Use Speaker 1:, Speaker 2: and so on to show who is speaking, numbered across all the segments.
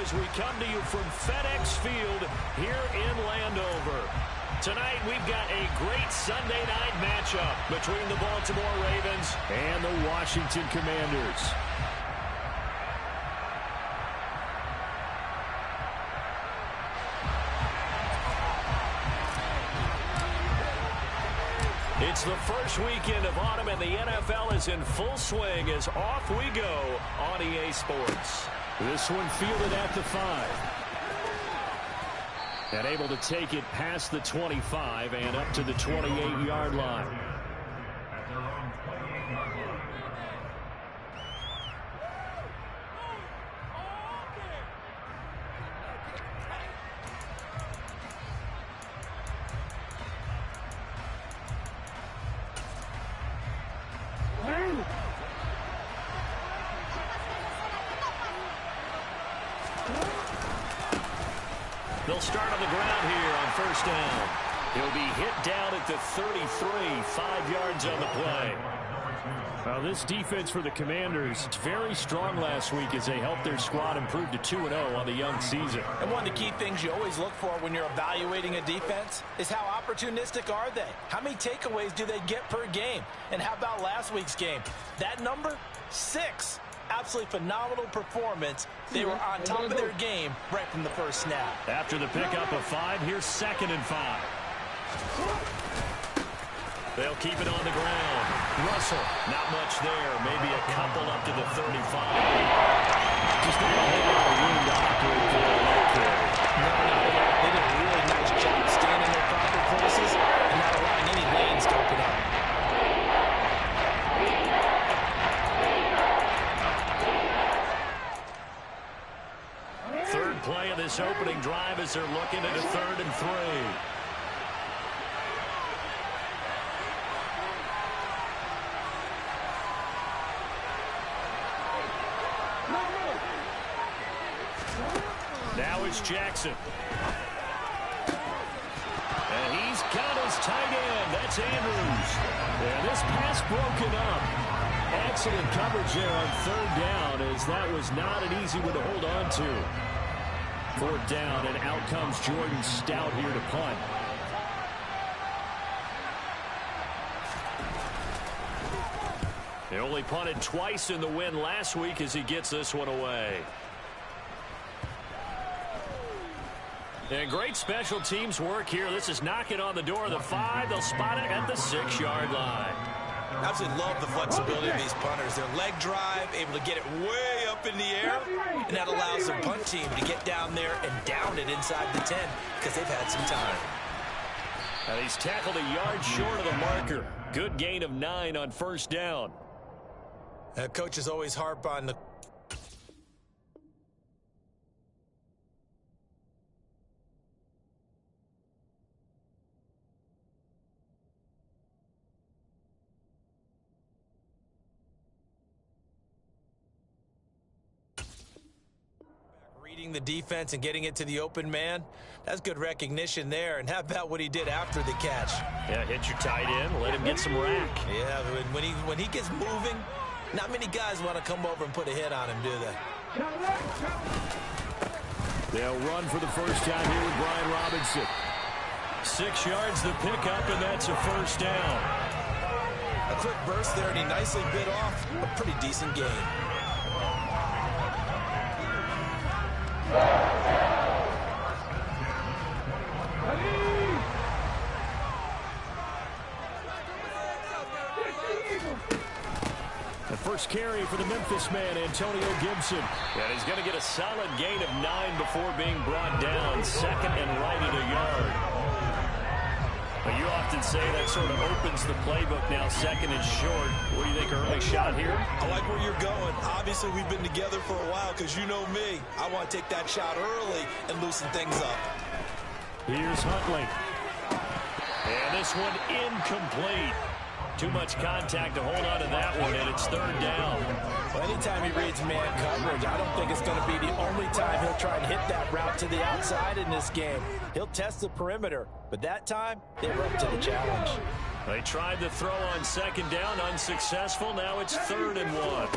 Speaker 1: as we come to you from FedEx Field here in Landover. Tonight, we've got a great Sunday night matchup between the Baltimore Ravens and the Washington Commanders. It's the first weekend of autumn, and the NFL is in full swing as off we go on EA Sports. This one fielded at the 5. And able to take it past the 25 and up to the 28-yard line. They'll start on the ground here on first down. He'll be hit down at the 33, 5 yards on the play. Well, this defense for the Commanders, it's very strong last week as they helped their squad improve to 2-0 on the young season.
Speaker 2: And one of the key things you always look for when you're evaluating a defense is how opportunistic are they? How many takeaways do they get per game? And how about last week's game? That number, 6. Absolutely phenomenal performance. They were on top of their game right from the first snap.
Speaker 1: After the pickup of 5, here's 2nd and 5. They'll keep it on the ground. Russell, not much there. Maybe a couple up to the 35. Just not a whole lot of room to operate for that carry.
Speaker 2: No, they did a really nice job staying in their proper places and not allowing any lanes to open up.
Speaker 1: Third play of this opening drive as they're looking at a 3rd and 3. Now it's Jackson. And he's got his tight end. That's Andrews. And this pass broken up. Excellent coverage there on 3rd down, as that was not an easy one to hold on to. 4th down, and out comes Jordan Stout here to punt. He only punted twice in the win last week as he gets this one away. And great special teams work here. This is knocking on the door of the 5. They'll spot it at the 6-yard line.
Speaker 2: Absolutely love the flexibility of these punters. Their leg drive, able to get it way up in the air, and that allows their punt team to get down there and down it inside the 10 because they've had some time.
Speaker 1: And he's tackled a yard short of the marker. Good gain of 9 on first down.
Speaker 2: Coaches always harp on the the defense and getting it to the open man. That's good recognition there. And how about what he did after the catch?
Speaker 1: Yeah, hit your tight end, let him get some rack.
Speaker 2: Yeah, when he gets moving, not many guys want to come over and put a hit on him, do they?
Speaker 1: They'll run for the first time here with Brian Robinson. 6 yards the pickup, and that's a first down.
Speaker 2: A quick burst there, and he nicely bit off a pretty decent gain.
Speaker 1: The first carry for the Memphis man, Antonio Gibson. And he's going to get a solid gain of 9 before being brought down. 2nd and right at a yard. But you often say that sort of opens the playbook now, 2nd and short. What do you think, early shot here?
Speaker 2: I like where you're going. Obviously, we've been together for a while because you know me. I want to take that shot early and loosen things up.
Speaker 1: Here's Huntley. And this one incomplete. Too much contact to hold on to that one, and it's 3rd down.
Speaker 2: Well, anytime he reads man coverage, I don't think it's going to be the only time he'll try and hit that route to the outside in this game. He'll test the perimeter, but that time, they were up to the challenge.
Speaker 1: They tried the throw on 2nd down, unsuccessful. Now it's 3rd and 1.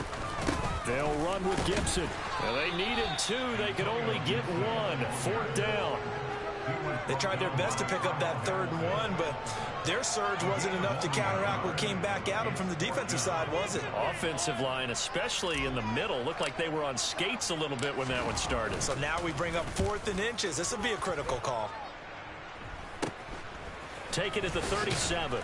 Speaker 1: They'll run with Gibson. Well, they needed 2. They could only get 1. 4th down.
Speaker 2: They tried their best to pick up that 3rd and 1, but their surge wasn't enough to counteract what came back at them from the defensive side, was it?
Speaker 1: Offensive line, especially in the middle, looked like they were on skates a little bit when that one started.
Speaker 2: So now we bring up 4th and inches. This will be a critical call.
Speaker 1: Take it at the 37.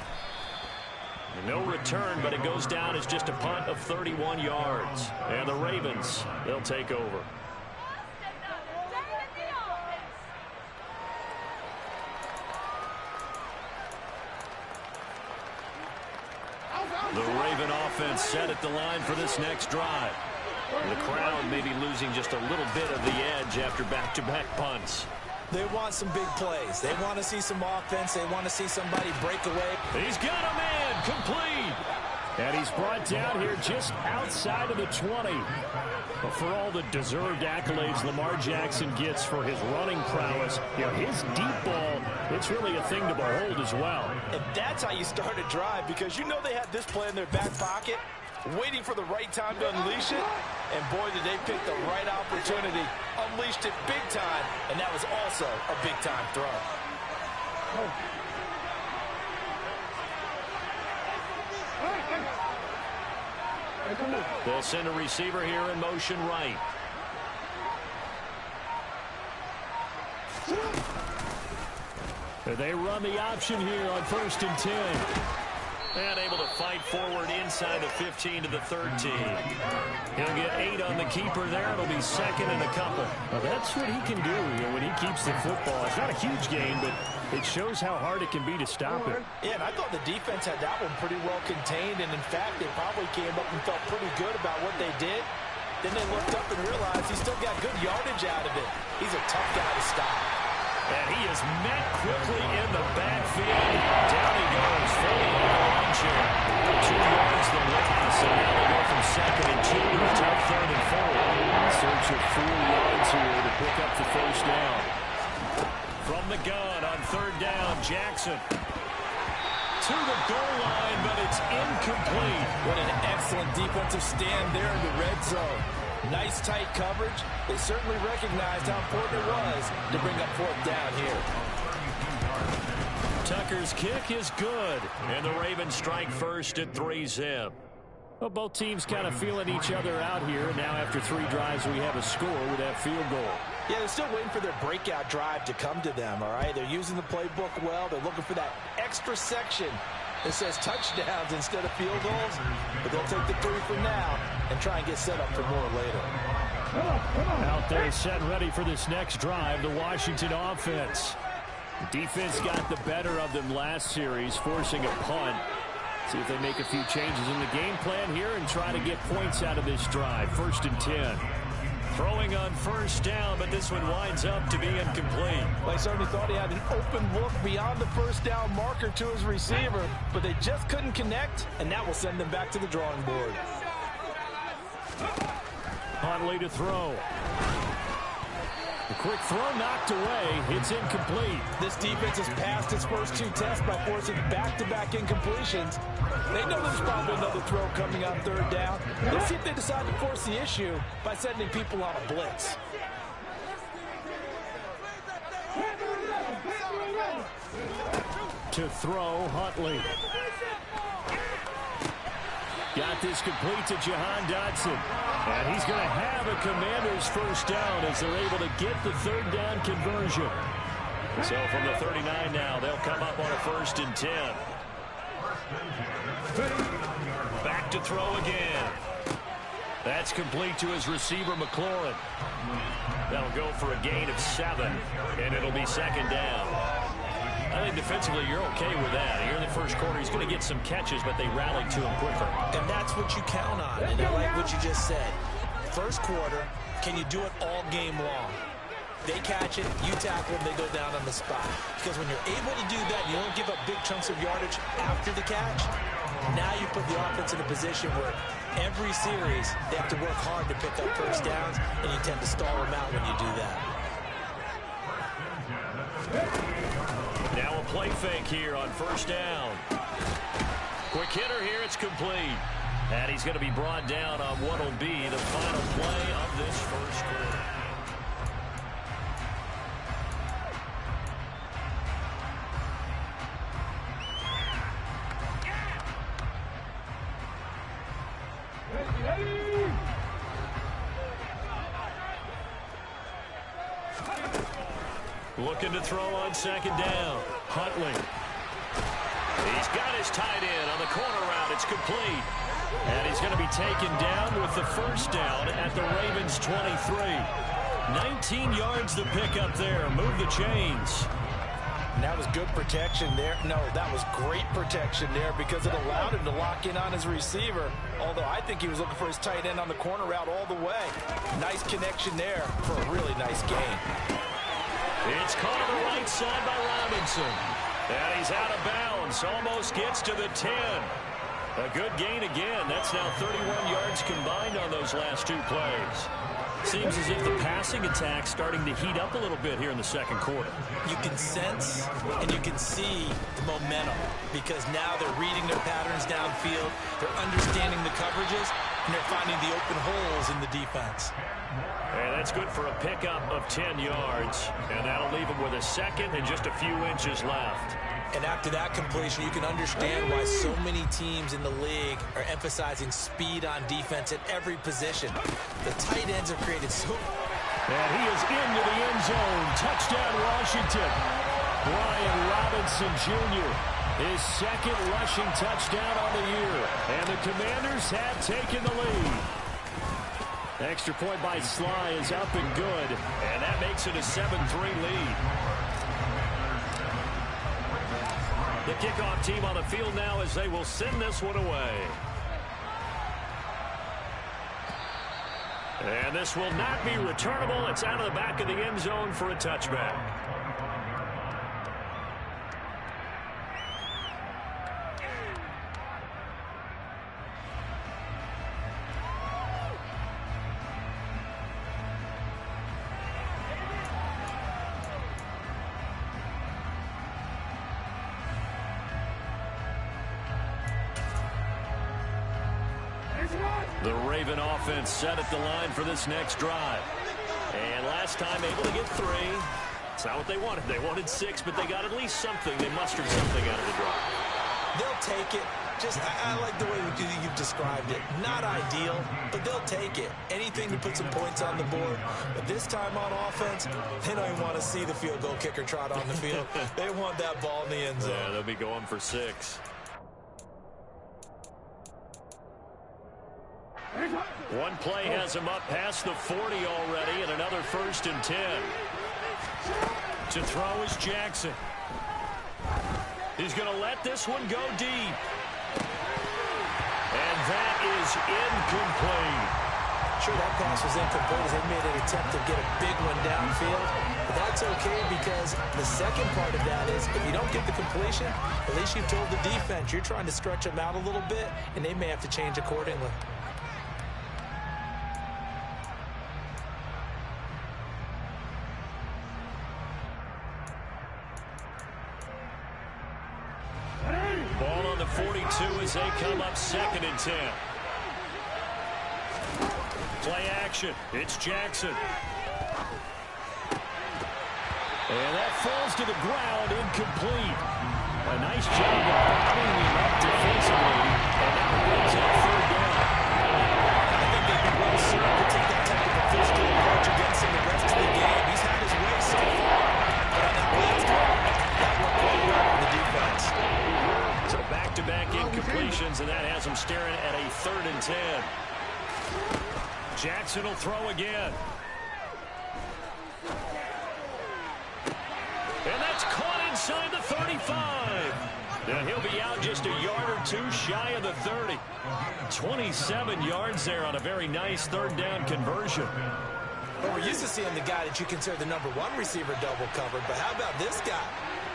Speaker 1: No return, but it goes down as just a punt of 31 yards. And the Ravens, they'll take over. The Raven offense set at the line for this next drive. The crowd may be losing just a little bit of the edge after back-to-back punts.
Speaker 2: They want some big plays. They want to see some offense. They want to see somebody break away.
Speaker 1: He's got a man complete. And he's brought down here just outside of the 20. But for all the deserved accolades Lamar Jackson gets for his running prowess, his deep ball, it's really a thing to behold as well.
Speaker 2: And that's how you start a drive, because you know they had this play in their back pocket, waiting for the right time to unleash it. And boy, did they pick the right opportunity. Unleashed it big time, and that was also a big-time throw.
Speaker 1: They'll send a receiver here in motion right. They run the option here on 1st and 10. And able to fight forward inside the 15 to the 13. He'll get 8 on the keeper there. It'll be 2nd and a couple. Well, that's what he can do when he keeps the football. It's not a huge gain, but it shows how hard it can be to stop it.
Speaker 2: Yeah, and I thought the defense had that one pretty well contained. And, in fact, they probably came up and felt pretty good about what they did. Then they looked up and realized he still got good yardage out of it. He's a tough guy to stop.
Speaker 1: And he is met quickly in the backfield. Down he goes, fully on the lawn chair. 2 yards the loss, and now they go from 2nd and 2 to a tough 3rd and 4. In search of 4 yards here to pick up the 1st down. From the gun on 3rd down, Jackson to the goal line, but it's incomplete.
Speaker 2: What an excellent defensive stand there in the red zone. Nice tight coverage. They certainly recognized how important it was to bring up 4th down here.
Speaker 1: Tucker's kick is good, and the Ravens strike first at 3-zip. Well, both teams kind of feeling each other out here. Now after 3 drives, we have a score with that field goal.
Speaker 2: Yeah, they're still waiting for their breakout drive to come to them, all right? They're using the playbook well. They're looking for that extra section that says touchdowns instead of field goals. But they'll take the 3 for now and try and get set up for more later.
Speaker 1: Out there set ready for this next drive, the Washington offense. The defense got the better of them last series, forcing a punt. See if they make a few changes in the game plan here and try to get points out of this drive. 1st and 10. Throwing on 1st down, but this one winds up to be incomplete.
Speaker 2: Well, he certainly thought he had an open look beyond the 1st down marker to his receiver, but they just couldn't connect, and that will send them back to the drawing board.
Speaker 1: Huntley to throw. The quick throw knocked away. It's incomplete.
Speaker 2: This defense has passed its first 2 tests by forcing back-to-back incompletions. They know there's probably another throw coming on 3rd down. Let's see if they decide to force the issue by sending people on a blitz.
Speaker 1: To throw, Huntley. Got this complete to Jahan Dotson. And he's going to have a Commander's 1st down as they're able to get the 3rd down conversion. So from the 39 now, they'll come up on a 1st and 10. Back to throw again. That's complete to his receiver, McLaurin. That'll go for a gain of 7, and it'll be 2nd down. I think defensively you're okay with that. Here in the 1st quarter, he's going to get some catches, but they rallied to him quicker.
Speaker 2: And that's what you count on, and I like what you just said. 1st quarter, can you do it all game long? They catch it, you tackle them, they go down on the spot. Because when you're able to do that, you don't give up big chunks of yardage after the catch. Now you put the offense in a position where every series they have to work hard to pick up 1st downs, and you tend to stall them out when you do that.
Speaker 1: Now a play fake here on 1st down. Quick hitter here, it's complete. And he's going to be brought down on what will be the final play of this first quarter. Looking to throw on second down. Huntley. He's got his tight end on the corner route. It's complete. And he's going to be taken down with the first down at the Ravens 23. 19 yards to pick up there. Move the chains.
Speaker 2: And that was good protection there. No, that was great protection there because it allowed him to lock in on his receiver. Although I think he was looking for his tight end on the corner route all the way. Nice connection there for a really nice gain.
Speaker 1: It's caught on the right side by Robinson. And he's out of bounds. Almost gets to the 10. A good gain again. That's now 31 yards combined on those last two plays. Seems as if the passing attack's starting to heat up a little bit here in the second quarter.
Speaker 2: You can sense and you can see the momentum because now they're reading their patterns downfield, they're understanding the coverages, and they're finding the open holes in the defense.
Speaker 1: And that's good for a pickup of 10 yards, and that'll leave them with a second and just a few inches left.
Speaker 2: And after that completion, you can understand why so many teams in the league are emphasizing speed on defense at every position. The tight ends have created so...
Speaker 1: And he is into the end zone. Touchdown, Washington. Brian Robinson Jr., his second rushing touchdown on the year. And the Commanders have taken the lead. Extra point by Sly is up and good. And that makes it a 7-3 lead. The kickoff team on the field now as they will send this one away. And this will not be returnable. It's out of the back of the end zone for a touchback. The Raven offense set at the line for this next drive. And last time able to get 3. It's not what they wanted. They wanted 6, but they got at least something. They mustered something out of the drive.
Speaker 2: They'll take it. Just, I like the way you've described it. Not ideal, but they'll take it. Anything to put some points on the board. But this time on offense, they don't even want to see the field goal kicker trot on the field. They want that ball in the end zone.
Speaker 1: Yeah, they'll be going for 6. One play has him up past the 40 already, and another 1st and 10. To throw is Jackson. He's going to let this one go deep. And that is incomplete.
Speaker 2: Sure, that pass was incomplete as they made an attempt to get a big one downfield. But that's okay because the second part of that is if you don't get the completion, at least you've told the defense you're trying to stretch them out a little bit, and they may have to change accordingly.
Speaker 1: Ball on the 42 as they come up 2nd and 10. Play action. It's Jackson. And that falls to the ground, incomplete. A nice job of bottling him up defensively. And now it brings up 3rd down.
Speaker 2: I think they'd be well served to take that type of a physical approach against him the rest of the game. He's had his way so far. But on that last one, that worked quite well for the defense.
Speaker 1: So back-to-back incompletions, and that has him staring at a 3rd and 10. Jackson will throw again. And that's caught inside the 35. And he'll be out just a yard or 2 shy of the 30. 27 yards there on a very nice 3rd down conversion.
Speaker 2: Well, we're used to seeing the guy that you consider the #1 receiver double covered, but how about this guy?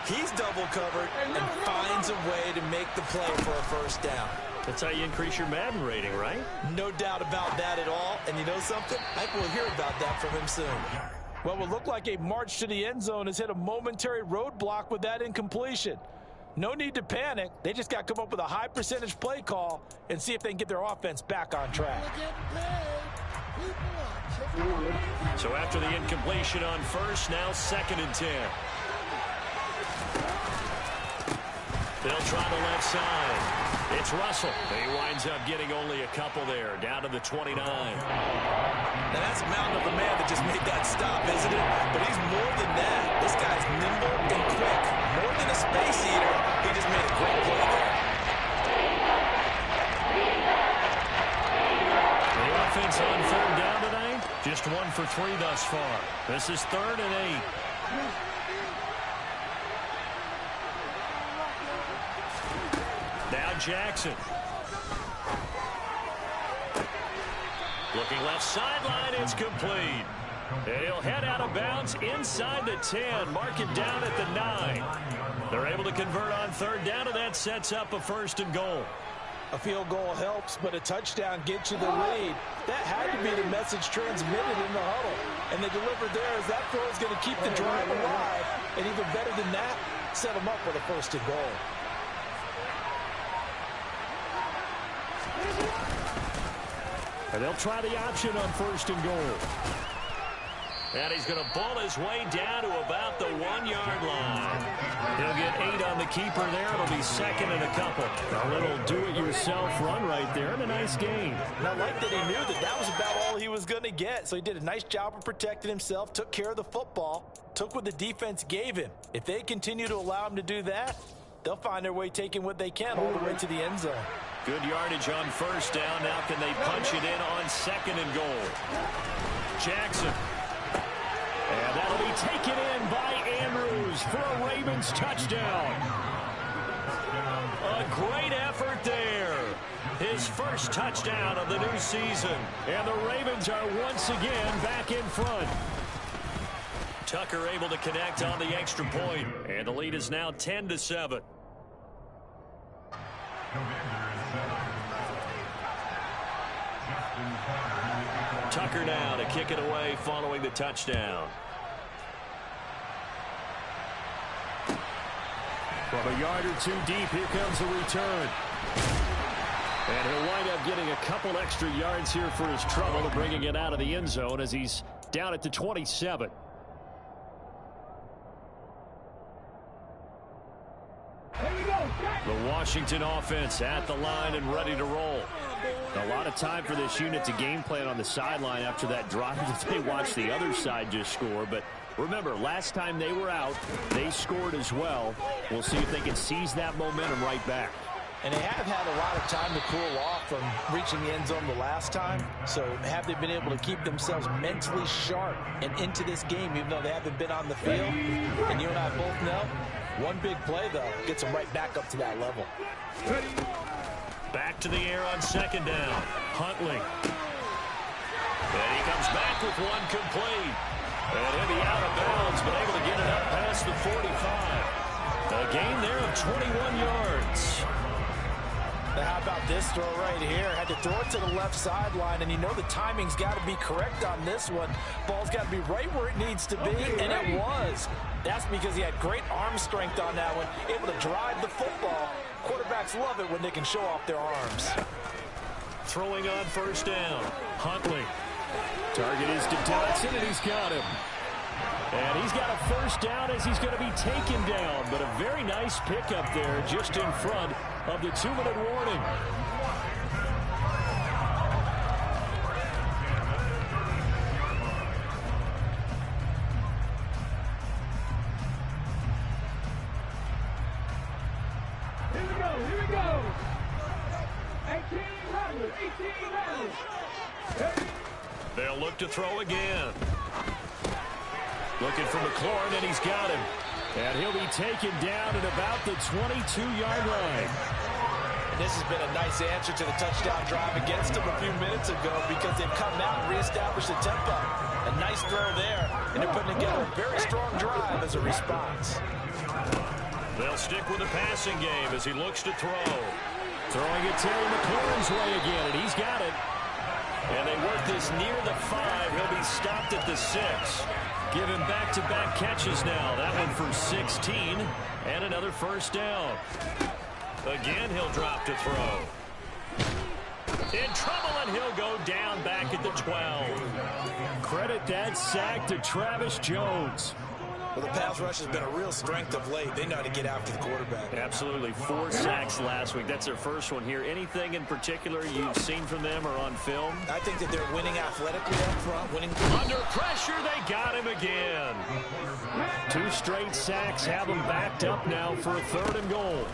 Speaker 2: He's double covered and finds a way to make the play for a 1st down.
Speaker 1: That's how you increase your Madden rating, right?
Speaker 2: No doubt about that at all. And you know something? I think we'll hear about that from him soon. Well, what looked like a march to the end zone has hit a momentary roadblock with that incompletion. No need to panic. They just got to come up with a high percentage play call and see if they can get their offense back on track.
Speaker 1: So after the incompletion on first, now 2nd and 10. They'll try the left side. It's Russell. He winds up getting only a couple there, down to the 29.
Speaker 2: Now that's a mountain of a man that just made that stop, isn't it? But he's more than that. This guy's nimble and quick. More than a space eater. He just made a great play there.
Speaker 1: The offense on 3rd down tonight, just 1 for 3 thus far. This is 3rd and 8. Now Jackson. Looking left sideline, it's complete. And he'll head out of bounds inside the 10, mark it down at the 9. They're able to convert on 3rd down, and that sets up a 1st and goal.
Speaker 2: A field goal helps, but a touchdown gets you the lead. That had to be the message transmitted in the huddle. And they delivered there as that throw is going to keep the drive alive. And even better than that, set them up with a 1st and goal.
Speaker 1: And they'll try the option on 1st and goal. And he's going to ball his way down to about the 1-yard line. He'll get 8 on the keeper there. It'll be 2nd and a couple. A little do-it-yourself run right there and a nice gain.
Speaker 2: And I like that he knew that that was about all he was going to get. So he did a nice job of protecting himself, took care of the football, took what the defense gave him. If they continue to allow him to do that, they'll find their way taking what they can all the way to the end zone.
Speaker 1: Good yardage on 1st down. Now can they punch it in on 2nd and goal? Jackson. And that'll be taken in by Andrews for a Ravens touchdown. A great effort there. His first touchdown of the new season. And the Ravens are once again back in front. Tucker able to connect on the extra point. And the lead is now 10-7. Tucker now to kick it away following the touchdown. From a yard or 2 deep, here comes the return. And he'll wind up getting a couple extra yards here for his trouble and bringing it out of the end zone as he's down at the 27. The Washington offense at the line and ready to roll. A lot of time for this unit to game plan on the sideline after that drive that they watched the other side just score. But remember, last time they were out, they scored as well. We'll see if they can seize that momentum right back.
Speaker 2: And they have had a lot of time to cool off from reaching the end zone the last time. So have they been able to keep themselves mentally sharp and into this game, even though they haven't been on the field? And you and I both know, one big play, though, gets them right back up to that level.
Speaker 1: Back to the air on 2nd down. Huntley. And he comes back with one complete. And he'll be out of bounds, but able to get it up past the 45. A gain there of 21 yards.
Speaker 2: Now how about this throw right here? Had to throw it to the left sideline, and you know the timing's got to be correct on this one. Ball's got to be right where it needs to be, and it was. That's because he had great arm strength on that one, able to drive the football. Quarterbacks love it when they can show off their arms.
Speaker 1: Throwing on 1st down. Huntley. Target is to Dotson, and he's got him. And he's got a 1st down as he's going to be taken down. But a very nice pickup there just in front of the 2-minute warning.
Speaker 3: Here we go. 18 runners.
Speaker 1: They'll look to throw again. Looking for McLaurin, and he's got him. And he'll be taken down at about the 22-yard line.
Speaker 2: This has been a nice answer to the touchdown drive against them a few minutes ago because they've come out and reestablished the tempo. A nice throw there, and they're putting together a very strong drive as a response.
Speaker 1: They'll stick with the passing game as he looks to throw. Throwing it Terry McLaurin's way again, and he's got it. And they work this near the 5. He'll be stopped at the 6. Give him back-to-back catches now. That one for 16 and another first down. Again, he'll drop to throw. In trouble, and he'll go down back at the 12. Credit that sack to Travis Jones.
Speaker 2: Well, the pass rush has been a real strength of late. They know how to get after the quarterback.
Speaker 1: Absolutely. 4 sacks last week. That's their first one here. Anything in particular you've seen from them or on film?
Speaker 2: I think that they're winning athletically up front.
Speaker 1: Under pressure, they got him again. 2 straight sacks have them backed up now for a 3rd and goal.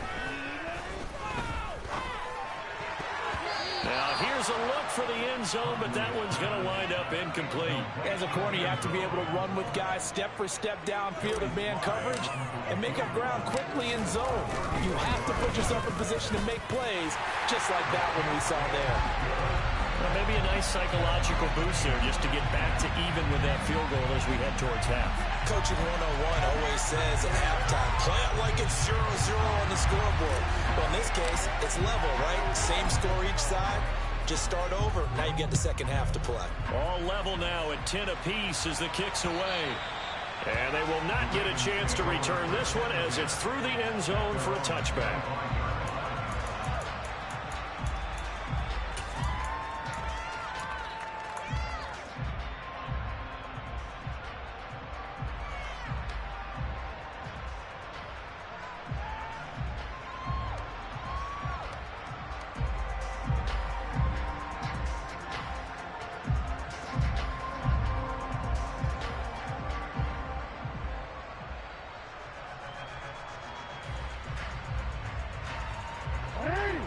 Speaker 1: Now, here's a look for the end zone, but that one's going to wind up incomplete.
Speaker 2: As a corner, you have to be able to run with guys step for step downfield in man coverage and make up ground quickly in zone. You have to put yourself in position to make plays, just like that one we saw there.
Speaker 1: Well, maybe a nice psychological boost there just to get back to even with that field goal as we head towards half.
Speaker 2: Coaching 101 always says at halftime, play it like it's 0-0 on the scoreboard. Well, in this case, it's level, right? Same score each side. Just start over. Now you get the second half to play.
Speaker 1: All level now at 10 apiece as the kick's away. And they will not get a chance to return this one as it's through the end zone for a touchback.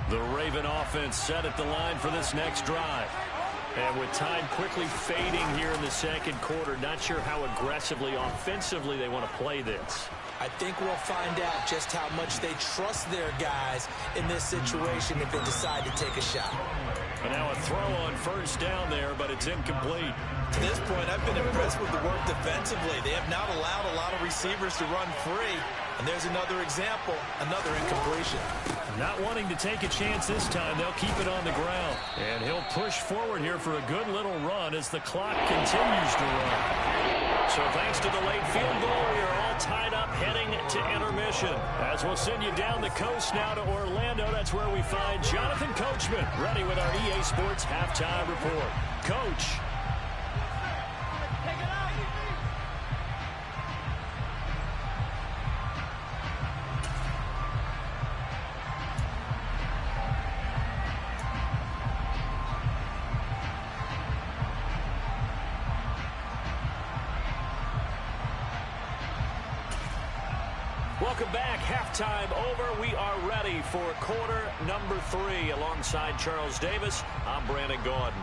Speaker 1: The Raven offense set at the line for this next drive. And with time quickly fading here in the second quarter, not sure how aggressively, offensively they want to play this.
Speaker 2: I think we'll find out just how much they trust their guys in this situation if they decide to take a shot.
Speaker 1: And now a throw on first down there, but it's incomplete.
Speaker 2: To this point, I've been impressed with the work defensively. They have not allowed a lot of receivers to run free. And there's another example, another incompletion.
Speaker 1: Not wanting to take a chance this time, they'll keep it on the ground. And he'll push forward here for a good little run as the clock continues to run. So thanks to the late field goal, we are all tied up heading to intermission. As we'll send you down the coast now to Orlando, that's where we find Jonathan Coachman, ready with our EA Sports Halftime Report. Coach. Welcome back. Halftime over. We are ready for quarter number 3. Alongside Charles Davis, I'm Brandon Gaudin.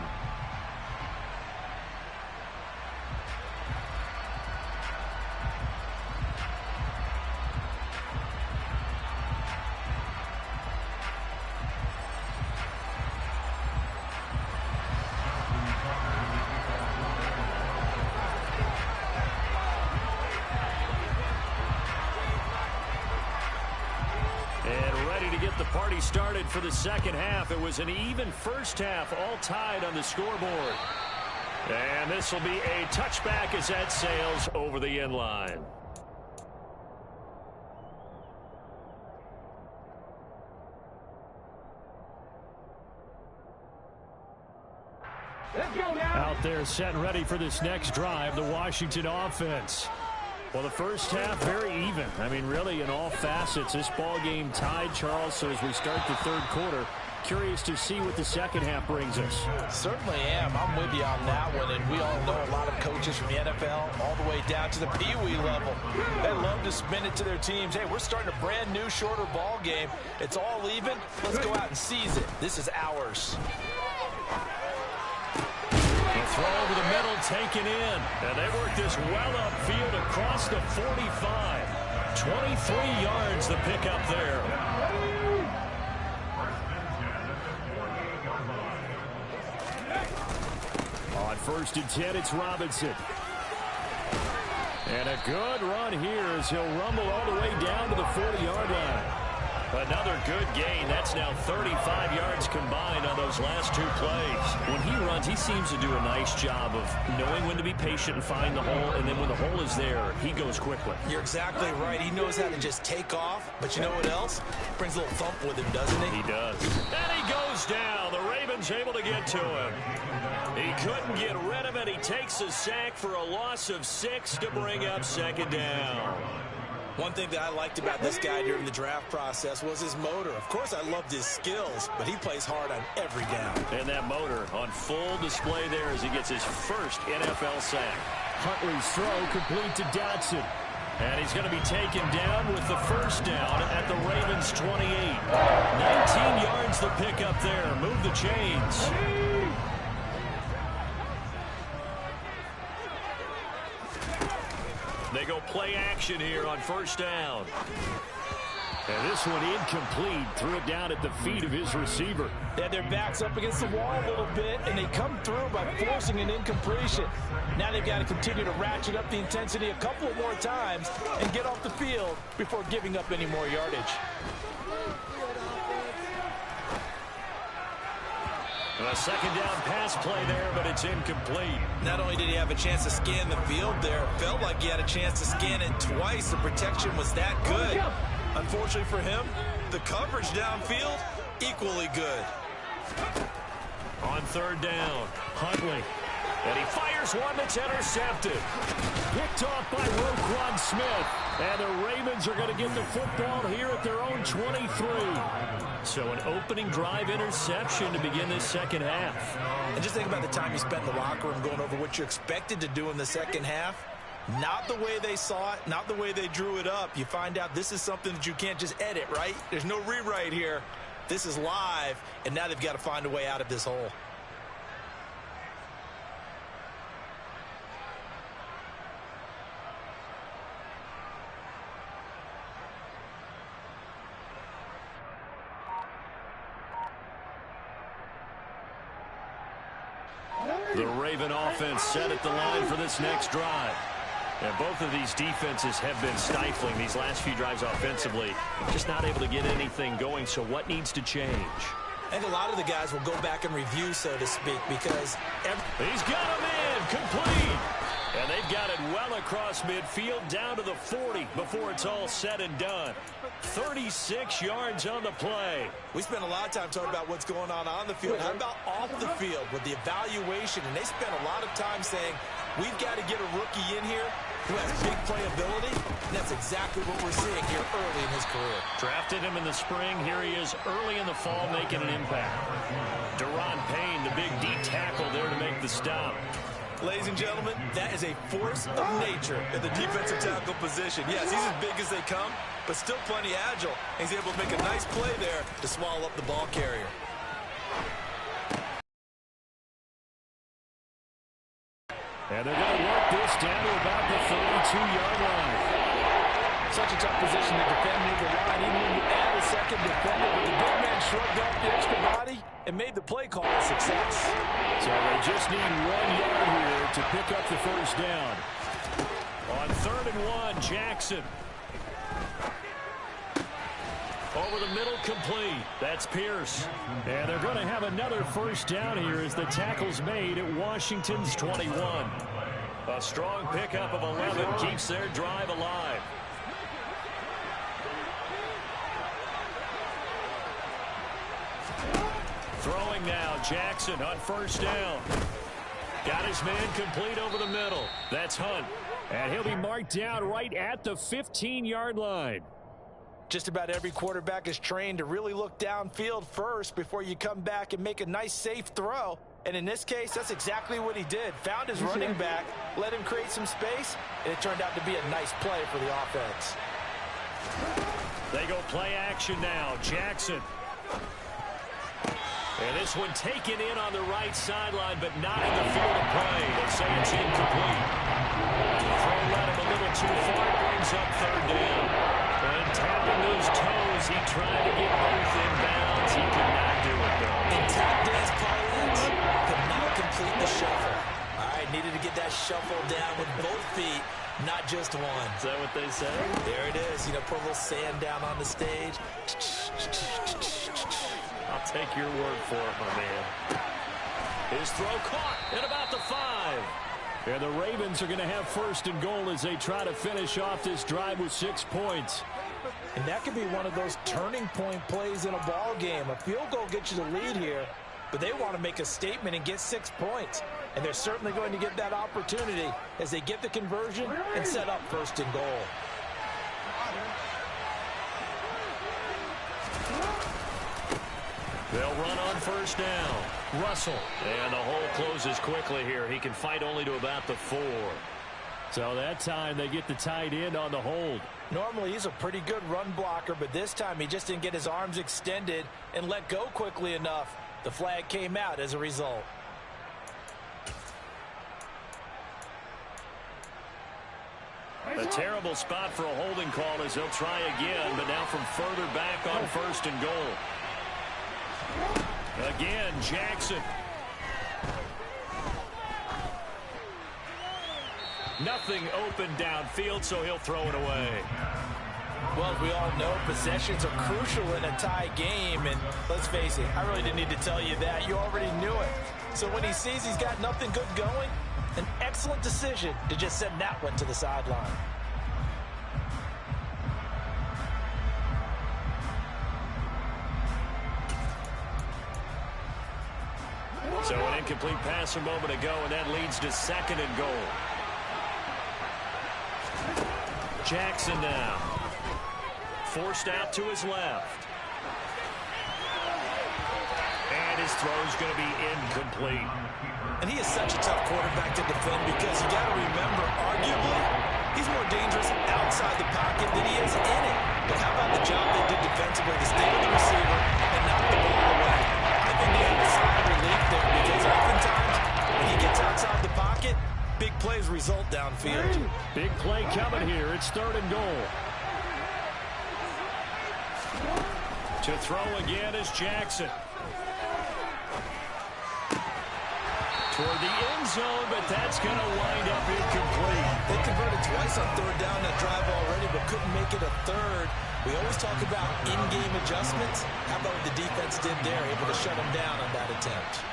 Speaker 1: Started for the second half. It was an even first half, all tied on the scoreboard. And this will be a touchback as that sails over the end line.
Speaker 3: Let's go now.
Speaker 1: Out there set and ready for this next drive, the Washington offense. Well, the first half, very even. I mean, really, in all facets, this ball game tied, Charles. So as we start the third quarter, curious to see what the second half brings us.
Speaker 2: Certainly am. I'm with you on that one. And we all know a lot of coaches from the NFL all the way down to the Pee-wee level. They love to spin it to their teams. Hey, we're starting a brand new, shorter ball game. It's all even. Let's go out and seize it. This is ours.
Speaker 1: Throw over the middle, taken in. And they work this well upfield across the 45. 23 yards the pickup there. On 1st and 10, it's Robinson. And a good run here as he'll rumble all the way down to the 40-yard line. Another good gain. That's now 35 yards combined on those last two plays. When he runs, he seems to do a nice job of knowing when to be patient and find the hole, and then when the hole is there, he goes quickly.
Speaker 2: You're exactly right. He knows how to just take off, but you know what else? Brings a little thump with him, doesn't he?
Speaker 1: He does. And he goes down. The Ravens able to get to him. He couldn't get rid of it. He takes a sack for a loss of 6 to bring up second down.
Speaker 2: One thing that I liked about this guy during the draft process was his motor. Of course, I loved his skills, but he plays hard on every down.
Speaker 1: And that motor on full display there as he gets his first NFL sack. Huntley's throw complete to Dotson. And he's going to be taken down with the first down at the Ravens' 28. 19 yards to pick up there. Move the chains. They go play action here on first down. And this one incomplete. Threw it down at the feet of his receiver.
Speaker 2: They had their backs up against the wall a little bit, and they come through by forcing an incompletion. Now they've got to continue to ratchet up the intensity a couple of more times and get off the field before giving up any more yardage.
Speaker 1: A second down pass play there, but it's incomplete.
Speaker 2: Not only did he have a chance to scan the field there, it felt like he had a chance to scan it twice. The protection was that good. Unfortunately for him, the coverage downfield, equally good.
Speaker 1: On third down, Huntley. And he fires one that's intercepted. Picked off by Roquan Smith. And the Ravens are going to get the football here at their own 23. So an opening drive interception to begin this second half.
Speaker 2: And just think about the time you spent in the locker room going over what you expected to do in the second half. Not the way they saw it, not the way they drew it up. You find out this is something that you can't just edit, right? There's no rewrite here. This is live, and now they've got to find a way out of this hole.
Speaker 1: The Raven offense set at the line for this next drive. And both of these defenses have been stifling these last few drives offensively. Just not able to get anything going, so what needs to change?
Speaker 2: I think a lot of the guys will go back and review, so to speak, because
Speaker 1: he's got him in, complete. And they've got it well across midfield down to the 40 before it's all said and done. 36 yards on the play.
Speaker 2: We spent a lot of time talking about what's going on the field. How about off the field with the evaluation? And they spent a lot of time saying, we've got to get a rookie in here who has big playability. And that's exactly what we're seeing here early in his career.
Speaker 1: Drafted him in the spring. Here he is early in the fall making an impact. Deron Payne, the big D tackle there to make the stop.
Speaker 2: Ladies and gentlemen, that is a force of nature in the defensive tackle position. Yes, he's as big as they come, but still plenty agile. He's able to make a nice play there to swallow up the ball carrier.
Speaker 1: And they're going to work this down to about the 32-yard line.
Speaker 2: Such a tough position to defend near the line, even when you add a second defender. But the big man shrugged off the extra body and made the play call a success.
Speaker 1: So they just need 1 yard here to pick up the first down. On 3rd and 1, Jackson. Over the middle, complete. That's Pierce. And they're going to have another first down here as the tackle's made at Washington's 21. A strong pickup of 11 keeps their drive alive. Throwing now, Jackson on first down. Got his man complete over the middle. That's Hunt. And he'll be marked down right at the 15-yard line.
Speaker 2: Just about every quarterback is trained to really look downfield first before you come back and make a nice, safe throw. And in this case, that's exactly what he did. Found his running back, let him create some space, and it turned out to be a nice play for the offense.
Speaker 1: They go play action now. Jackson. And this one taken in on the right sideline, but not in the field of play. They say it's incomplete. Throw led him a little too far, brings up 3rd down. And tapping those toes, he tried to get both in bounds. He could not do it, though.
Speaker 2: In tap dance parlance, could not complete the shuffle. All right, needed to get that shuffle down with both feet Not just one.
Speaker 1: Is that what they say?
Speaker 2: There it is. You know, put a little sand down on the stage.
Speaker 1: I'll take your word for it, my man. His throw caught at about the 5. And the Ravens are going to have first and goal as they try to finish off this drive with 6 points.
Speaker 2: And that could be one of those turning point plays in a ball game. A field goal gets you the lead here, but they want to make a statement and get 6 points. And they're certainly going to get that opportunity as they get the conversion and set up first and goal.
Speaker 1: They'll run on first down. Russell. And the hole closes quickly here. He can fight only to about the 4. So that time they get the tight end on the hold.
Speaker 2: Normally he's a pretty good run blocker, but this time he just didn't get his arms extended and let go quickly enough. The flag came out as a result.
Speaker 1: A terrible spot for a holding call as they'll try again, but now from further back on first and goal. Again, Jackson. Nothing open downfield, so he'll throw it away.
Speaker 2: Well, as we all know, possessions are crucial in a tie game, and let's face it, I really didn't need to tell you that. You already knew it. So when he sees he's got nothing good going, an excellent decision to just send that one to the sideline.
Speaker 1: So an incomplete pass a moment ago, and that leads to second and goal. Jackson now. Forced out to his left. And his throw's going to be incomplete.
Speaker 2: And he is such a tough quarterback to defend because you got to remember, arguably, he's more dangerous outside the pocket than he is in it. But how about the job they did defensively to stay with the receiver and knock the ball away? I think they have a sigh of relief there because oftentimes when he gets outside the pocket, big plays result downfield.
Speaker 1: Big play coming here. It's third and goal. To throw again is Jackson. Toward the end zone, but that's going to wind up incomplete.
Speaker 2: They converted twice on third down that drive already, but couldn't make it a third. We always talk about in-game adjustments. How about what the defense did there, able to shut them down on that attempt?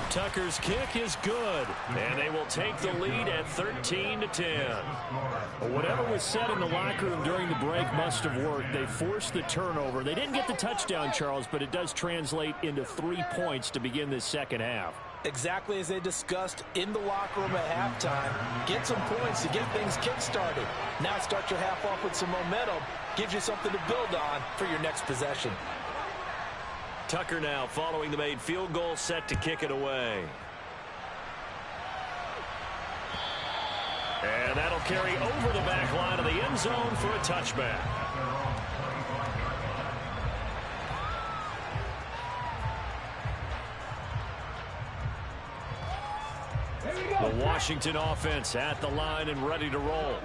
Speaker 1: Tucker's kick is good, and they will take the lead at 13-10. Whatever was said in the locker room during the break must have worked. They forced the turnover. They didn't get the touchdown, Charles, but it does translate into 3 points to begin this second half.
Speaker 2: Exactly as they discussed in the locker room at halftime. Get some points to get things kick-started. Now start your half off with some momentum. Gives you something to build on for your next possession.
Speaker 1: Tucker now following the made field goal, set to kick it away. And that'll carry over the back line of the end zone for a touchback. The Washington offense at the line and ready to roll.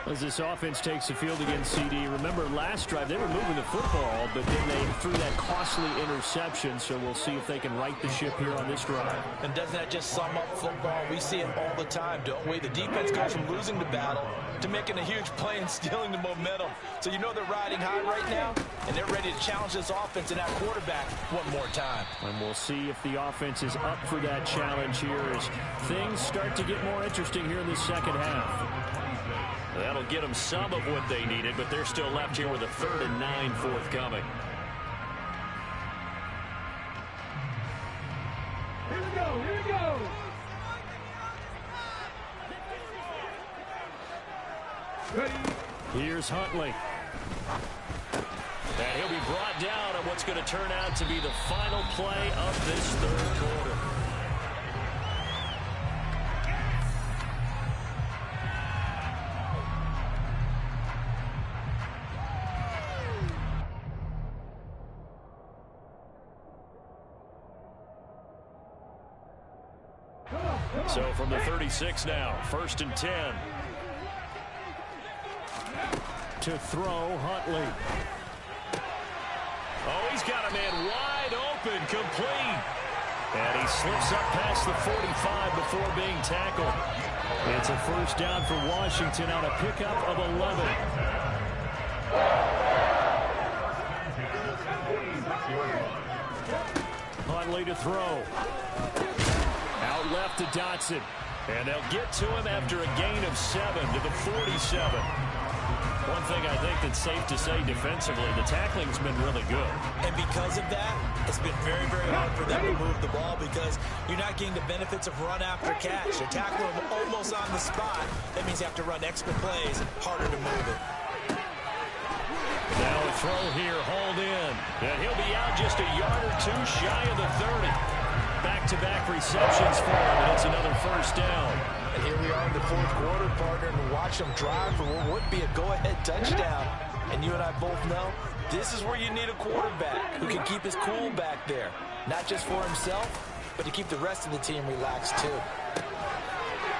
Speaker 1: As this offense takes the field against CD, remember last drive they were moving the football, but then they threw that costly interception, so we'll see if they can right the ship here on this drive.
Speaker 2: And doesn't that just sum up football? We see it all the time, don't we? The defense goes from losing the battle to making a huge play and stealing the momentum. So you know they're riding high right now, and they're ready to challenge this offense and that quarterback one more time.
Speaker 1: And we'll see if the offense is up for that challenge here as things start to get more interesting here in the second half. That'll get them some of what they needed, but they're still left here with a 3rd and 9 forthcoming.
Speaker 3: Here we go, here we go. Ready.
Speaker 1: Here's Huntley. And he'll be brought down on what's going to turn out to be the final play of this third quarter. So from the 36 now, 1st and 10. To throw, Huntley. Oh, he's got a man wide open, complete. And he slips up past the 45 before being tackled. It's a first down for Washington on a pickup of 11. Huntley to throw. Out left to Dotson. And they'll get to him after a gain of 7 to the 47. One thing I think that's safe to say defensively, the tackling's been really good.
Speaker 2: And because of that, it's been very, very hard for them to move the ball because you're not getting the benefits of run after catch. You're tackling them almost on the spot. That means you have to run extra plays, harder to move it.
Speaker 1: Now a throw here, hauled in. And he'll be out just a yard or two shy of the 30. Back-to-back receptions for him, and it's another first down.
Speaker 2: And here we are in the fourth quarter, partner, and watch them drive for what would be a go-ahead touchdown. And you and I both know this is where you need a quarterback who can keep his cool back there. Not just for himself, but to keep the rest of the team relaxed too.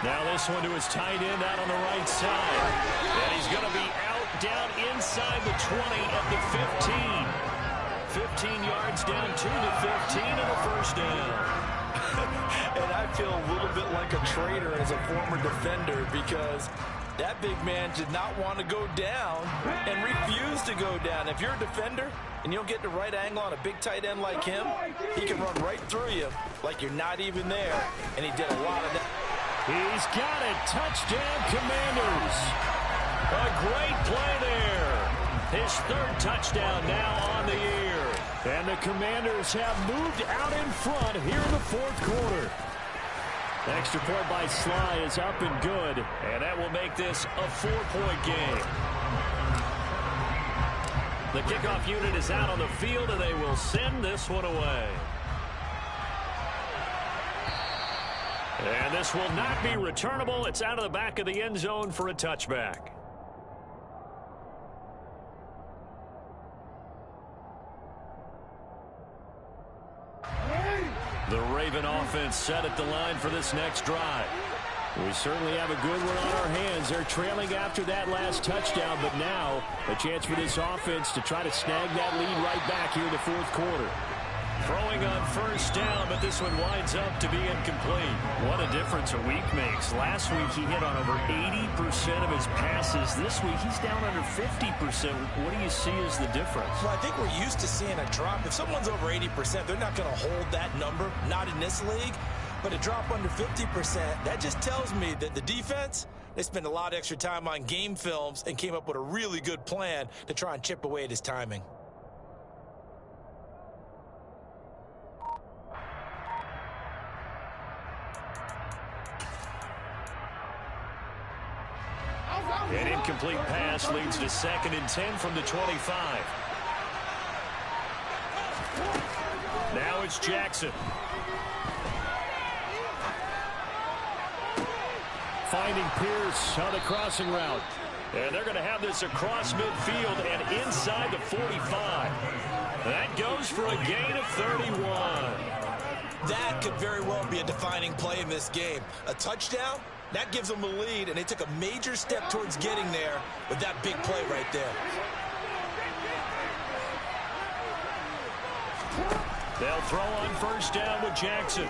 Speaker 1: Now this one to his tight end out on the right side. And he's going to be out down inside the 20 at the 15. 15 yards down to the 15 and a first down.
Speaker 2: And I feel a little bit like a traitor as a former defender because that big man did not want to go down and refused to go down. If you're a defender and you don't get the right angle on a big tight end like him, he can run right through you like you're not even there. And he did a lot of that.
Speaker 1: He's got it. Touchdown, Commanders. A great play there. His third touchdown now on the year. And the Commanders have moved out in front here in the fourth quarter. Extra point by Sly is up and good. And that will make this a 4-point game. The kickoff unit is out on the field, and they will send this one away. And this will not be returnable. It's out of the back of the end zone for a touchback. The Raven offense set at the line for this next drive. We certainly have a good one on our hands. They're trailing after that last touchdown, but now a chance for this offense to try to snag that lead right back here in the fourth quarter. Throwing on first down, but this one winds up to be incomplete. What a difference a week makes. Last week he hit on over 80% of his passes. This week he's down under 50%. What do you see as the difference?
Speaker 2: Well, I think we're used to seeing a drop. If someone's over 80%, they're not going to hold that number, not in this league. But a drop under 50%, that just tells me that the defense, they spent a lot of extra time on game films and came up with a really good plan to try and chip away at his timing.
Speaker 1: An incomplete pass leads to 2nd and 10 from the 25. Now it's Jackson. Finding Pierce on the crossing route. And they're going to have this across midfield and inside the 45. That goes for a gain of 31.
Speaker 2: That could very well be a defining play in this game. A touchdown, that gives them a lead, and they took a major step towards getting there with that big play right there.
Speaker 1: They'll throw on first down with Jackson.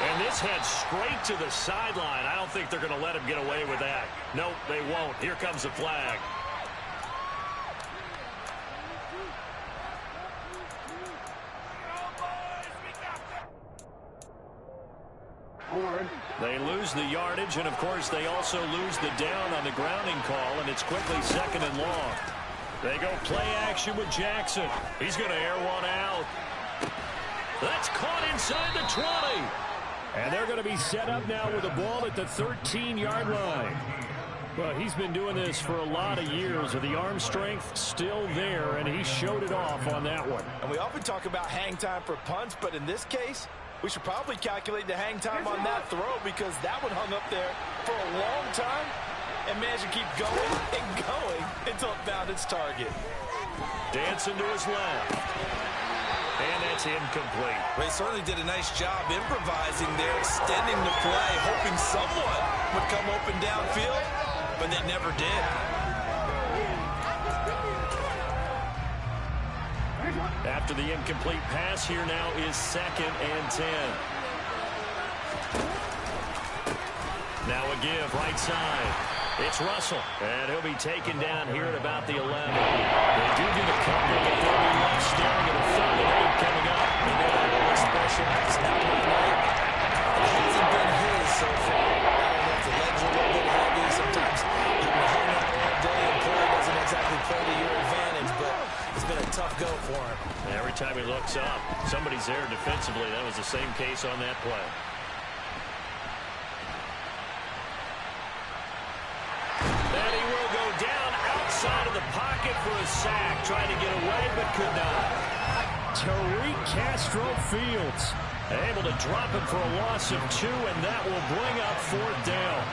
Speaker 1: And this heads straight to the sideline. I don't think they're going to let him get away with that. Nope, they won't. Here comes the flag. They lose the yardage, and of course they also lose the down on the grounding call, and it's quickly 2nd and long. They go play action with Jackson. He's going to air one out. That's caught inside the 20. And they're going to be set up now with the ball at the 13-yard line. Well, he's been doing this for a lot of years, with the arm strength still there, and he showed it off on that one.
Speaker 2: And we often talk about hang time for punts, but in this case, we should probably calculate the hang time on that throw because that one hung up there for a long time and managed to keep going and going until it found its target.
Speaker 1: Dancing to his left. And that's incomplete.
Speaker 2: Well, he certainly did a nice job improvising there, extending the play, hoping someone would come open downfield, but they never did.
Speaker 1: after the incomplete pass. Here now is 2nd and 10. Now a give right side. It's Russell, and he'll be taken down here at about the 11. They do get a couple, but they'll be left staring at a 3rd and 8 coming up.
Speaker 2: You know that old expression, it's not my night. It hasn't been his so far. I don't know if the legs are a little bit heavy. Sometimes you can hang out all day and play doesn't exactly play to your advantage, but it's been a tough go for him.
Speaker 1: Every time he looks up, somebody's there defensively. That was the same case on that play. Side of the pocket for a sack. Tried to get away, but could not. Tariq Castro-Fields able to drop it for a loss of 2, and that will bring up 4th down.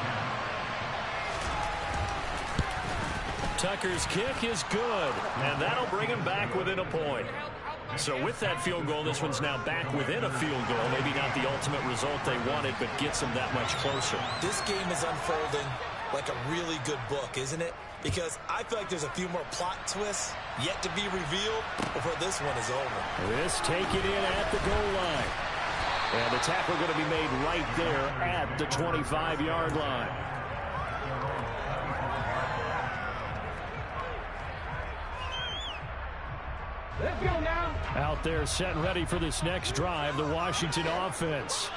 Speaker 1: Tucker's kick is good, and that'll bring him back within a point. So with that field goal, this one's now back within a field goal. Maybe not the ultimate result they wanted, but gets them that much closer.
Speaker 2: This game is unfolding like a really good book, isn't it? Because I feel like there's a few more plot twists yet to be revealed before this one is over.
Speaker 1: This taken in at the goal line. And the tackle going to be made right there at the 25-yard line.
Speaker 3: Let's go now.
Speaker 1: Out there set and ready for this next drive, the Washington offense.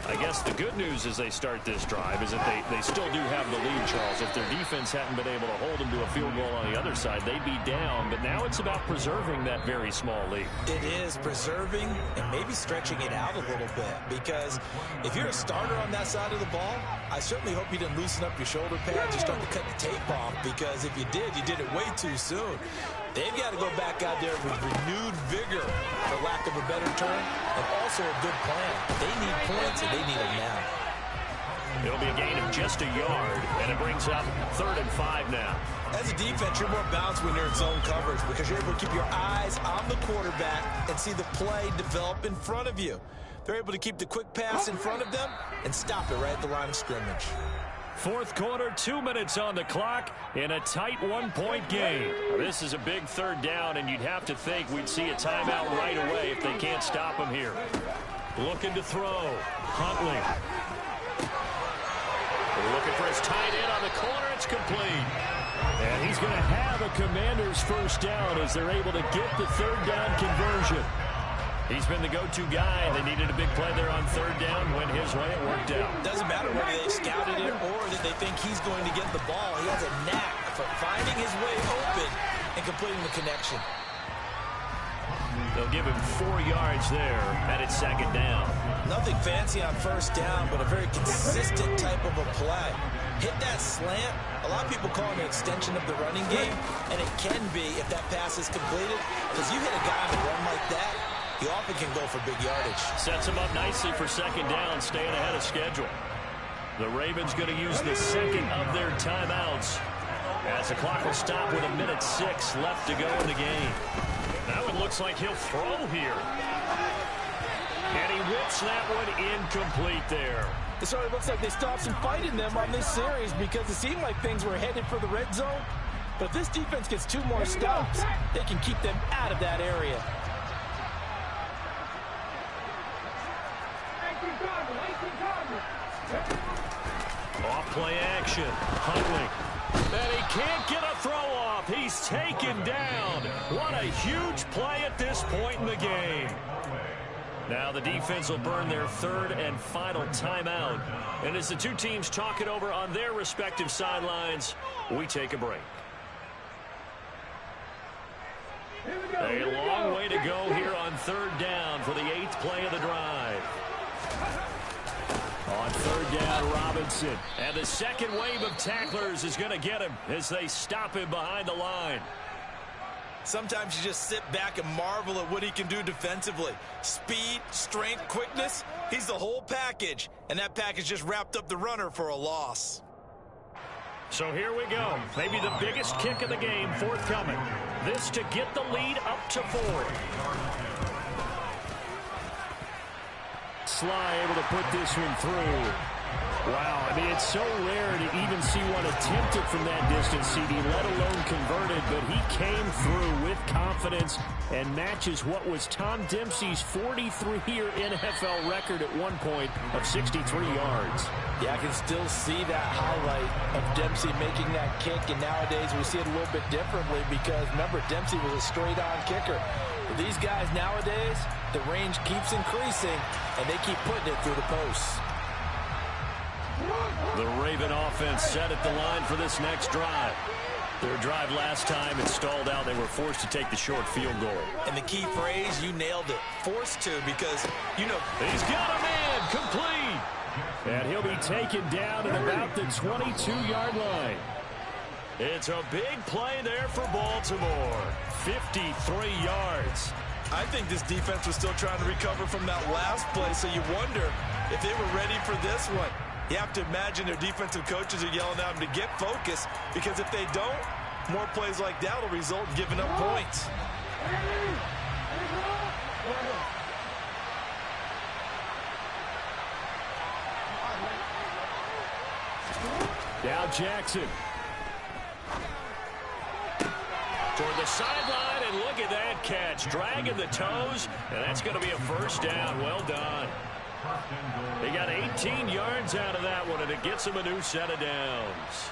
Speaker 1: I guess the good news as they start this drive is that they still do have the lead, Charles. If their defense hadn't been able to hold them to a field goal on the other side, they'd be down. But now it's about preserving that very small lead.
Speaker 2: It is preserving and maybe stretching it out a little bit. Because if you're a starter on that side of the ball, I certainly hope you didn't loosen up your shoulder pads or start to cut the tape off. Because if you did it way too soon. They've got to go back out there with renewed vigor, for lack of a better term, and also a good plan. They need points, and they need them now.
Speaker 1: It'll be a gain of just a yard, and it brings up 3rd and 5 now.
Speaker 2: As a defense, you're more balanced when you're in zone coverage because you're able to keep your eyes on the quarterback and see the play develop in front of you. They're able to keep the quick pass in front of them and stop it right at the line of scrimmage.
Speaker 1: 4th quarter, 2 minutes on the clock in a tight 1-point game. This is a big 3rd down, and you'd have to think we'd see a timeout right away if they can't stop him here. Looking to throw. Huntley. Looking for his tight end on the corner. It's complete. And he's going to have a Commander's 1st down as they're able to get the 3rd down conversion. He's been the go-to guy. They needed a big play there on 3rd down. Went his way. It worked out.
Speaker 2: Doesn't matter whether they scouted it or that they think he's going to get the ball. He has a knack for finding his way open and completing the connection.
Speaker 1: They'll give him 4 yards there, and it's 2nd down.
Speaker 2: Nothing fancy on 1st down, but a very consistent type of a play. Hit that slant. A lot of people call it an extension of the running game, and it can be if that pass is completed. Because you hit a guy on a run like that, he often can go for big yardage.
Speaker 1: Sets him up nicely for 2nd down, staying ahead of schedule. The Ravens going to use the 2nd of their timeouts as the clock will stop with 1:06 left to go in the game. Now it looks like he'll throw here. And he whips that one incomplete there.
Speaker 2: It sort of looks like they stopped some fight in them on this series because it seemed like things were headed for the red zone. But if this defense gets 2 more stops, they can keep them out of that area.
Speaker 1: Off play action. Huntley. And he can't get a throw off. He's taken down. What a huge play at this point in the game. Now the defense will burn their 3rd and final timeout. And as the two teams talk it over on their respective sidelines, we take a break. A long way to go here on 3rd down for the 8th play of the drive. On 3rd down, Robinson. And the 2nd wave of tacklers is going to get him as they stop him behind the line.
Speaker 2: Sometimes you just sit back and marvel at what he can do defensively. Speed, strength, quickness, he's the whole package. And that package just wrapped up the runner for a loss.
Speaker 1: So here we go. Maybe the biggest kick of the game forthcoming. This to get the lead up to 4. Sly able to put this one through. Wow, I mean, it's so rare to even see one attempted from that distance, CD, let alone converted, but he came through with confidence and matches what was Tom Dempsey's 43-year NFL record at one point of 63 yards.
Speaker 2: Yeah, I can still see that highlight of Dempsey making that kick, and nowadays we see it a little bit differently because, remember, Dempsey was a straight-on kicker. But these guys nowadays, the range keeps increasing, and they keep putting it through the posts.
Speaker 1: The Raven offense set at the line for this next drive. Their drive last time, it stalled out. They were forced to take the short field goal.
Speaker 2: And the key phrase, you nailed it, forced to, because, you know,
Speaker 1: he's got a man, complete. And he'll be taken down at about the 22-yard line. It's a big play there for Baltimore. 53 yards.
Speaker 4: I think this defense was still trying to recover from that last play, so you wonder if they were ready for this one. You have to imagine their defensive coaches are yelling at them to get focused, because if they don't, more plays like that will result in giving up points.
Speaker 1: Now Jackson. Toward the sideline, and look at that catch. Dragging the toes, and that's going to be a first down. Well done. They got 18 yards out of that one, and it gets them a new set of downs.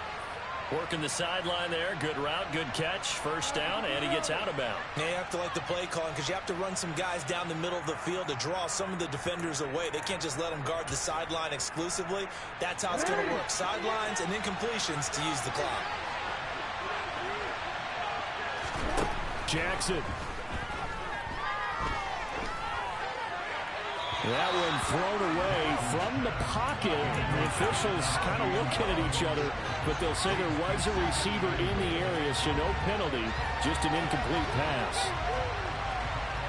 Speaker 1: Working the sideline there. Good route, good catch. First down, and he gets out of bounds.
Speaker 2: Yeah, you have to like the play calling because you have to run some guys down the middle of the field to draw some of the defenders away. They can't just let them guard the sideline exclusively. That's how it's going to work. Sidelines and incompletions to use the clock.
Speaker 1: Jackson. That one thrown away from the pocket. The officials kind of looking at each other, but they'll say there was a receiver in the area, so no penalty, just an incomplete pass.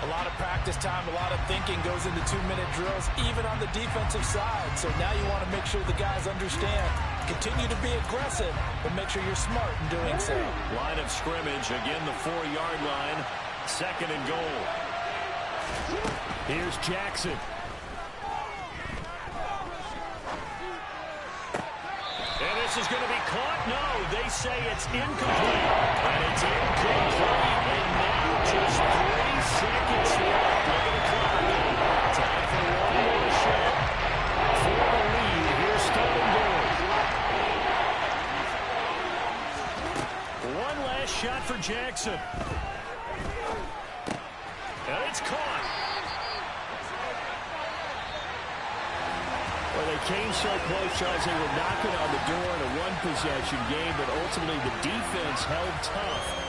Speaker 2: A lot of practice time, a lot of thinking goes into 2-minute drills, even on the defensive side. So now you want to make sure the guys understand. Continue to be aggressive, but make sure you're smart in doing so.
Speaker 1: Line of scrimmage, again the 4-yard line, second and goal. Here's Jackson. And this is going to be caught. No, they say it's incomplete. And it's incomplete. And now just 3 seconds left. Look at the clock. Time for one more shot for the lead. Here's third and goal. One last shot for Jackson. And it's caught. Well, they came so close, Charles. They were knocking on the door in a one-possession game, but ultimately the defense held tough.